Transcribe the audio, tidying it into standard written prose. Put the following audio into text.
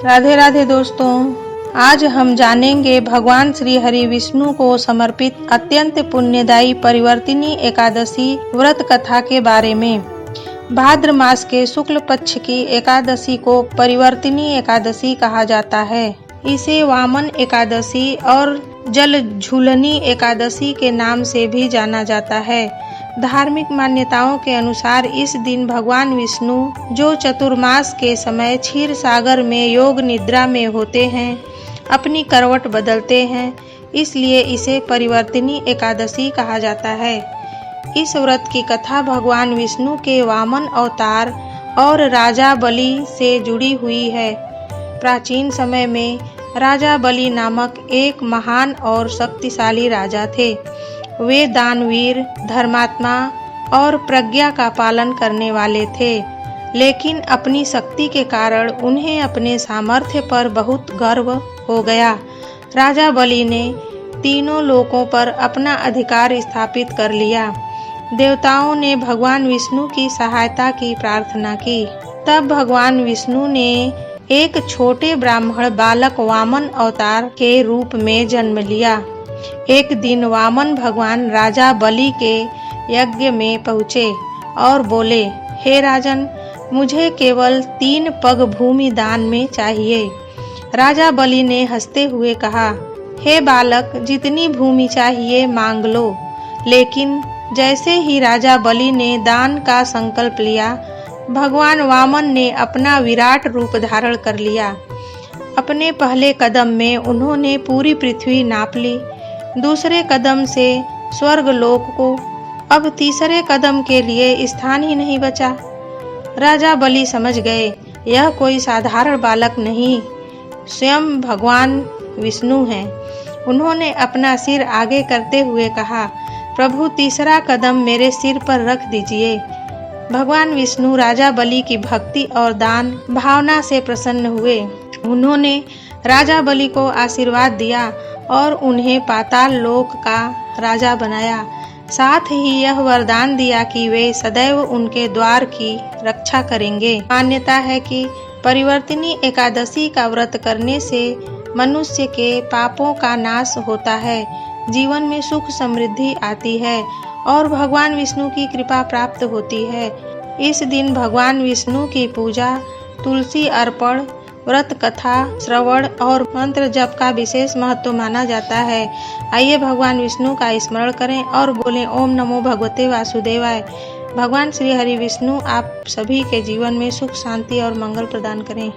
राधे राधे दोस्तों, आज हम जानेंगे भगवान श्री हरि विष्णु को समर्पित अत्यंत पुण्यदायी परिवर्तिनी एकादशी व्रत कथा के बारे में। भाद्र मास के शुक्ल पक्ष की एकादशी को परिवर्तिनी एकादशी कहा जाता है। इसे वामन एकादशी और जल झूलनी एकादशी के नाम से भी जाना जाता है। धार्मिक मान्यताओं के अनुसार इस दिन भगवान विष्णु जो चतुर्मास के समय क्षीर सागर में योग निद्रा में होते हैं, अपनी करवट बदलते हैं, इसलिए इसे परिवर्तिनी एकादशी कहा जाता है। इस व्रत की कथा भगवान विष्णु के वामन अवतार और राजा बलि से जुड़ी हुई है। प्राचीन समय में राजा बलि नामक एक महान और शक्तिशाली राजा थे। वे दानवीर, धर्मात्मा और प्रज्ञा का पालन करने वाले थे, लेकिन अपनी शक्ति के कारण उन्हें अपने सामर्थ्य पर बहुत गर्व हो गया। राजा बलि ने तीनों लोकों पर अपना अधिकार स्थापित कर लिया। देवताओं ने भगवान विष्णु की सहायता की प्रार्थना की। तब भगवान विष्णु ने एक छोटे ब्राह्मण बालक वामन अवतार के रूप में जन्म लिया। एक दिन वामन भगवान राजा बलि के यज्ञ में पहुँचे और बोले, हे राजन, मुझे केवल 3 पग भूमि दान में चाहिए। राजा बलि ने हंसते हुए कहा, हे बालक, जितनी भूमि चाहिए मांग लो। लेकिन जैसे ही राजा बलि ने दान का संकल्प लिया, भगवान वामन ने अपना विराट रूप धारण कर लिया। अपने पहले कदम में उन्होंने पूरी पृथ्वी नाप ली, दूसरे कदम से स्वर्ग लोक को, अब तीसरे कदम के लिए स्थान ही नहीं बचा। राजा बलि समझ गए, यह कोई साधारण बालक नहीं, स्वयं भगवान विष्णु हैं। उन्होंने अपना सिर आगे करते हुए कहा, प्रभु, तीसरा कदम मेरे सिर पर रख दीजिए। भगवान विष्णु राजा बलि की भक्ति और दान भावना से प्रसन्न हुए। उन्होंने राजा बलि को आशीर्वाद दिया और उन्हें पाताल लोक का राजा बनाया। साथ ही यह वरदान दिया कि वे सदैव उनके द्वार की रक्षा करेंगे। मान्यता है कि परिवर्तिनी एकादशी का व्रत करने से मनुष्य के पापों का नाश होता है, जीवन में सुख समृद्धि आती है और भगवान विष्णु की कृपा प्राप्त होती है। इस दिन भगवान विष्णु की पूजा, तुलसी अर्पण, व्रत कथा श्रवण और मंत्र जप का विशेष महत्व माना जाता है। आइए भगवान विष्णु का स्मरण करें और बोलें, ओम नमो भगवते वासुदेवाय। भगवान श्री हरि विष्णु आप सभी के जीवन में सुख, शांति और मंगल प्रदान करें।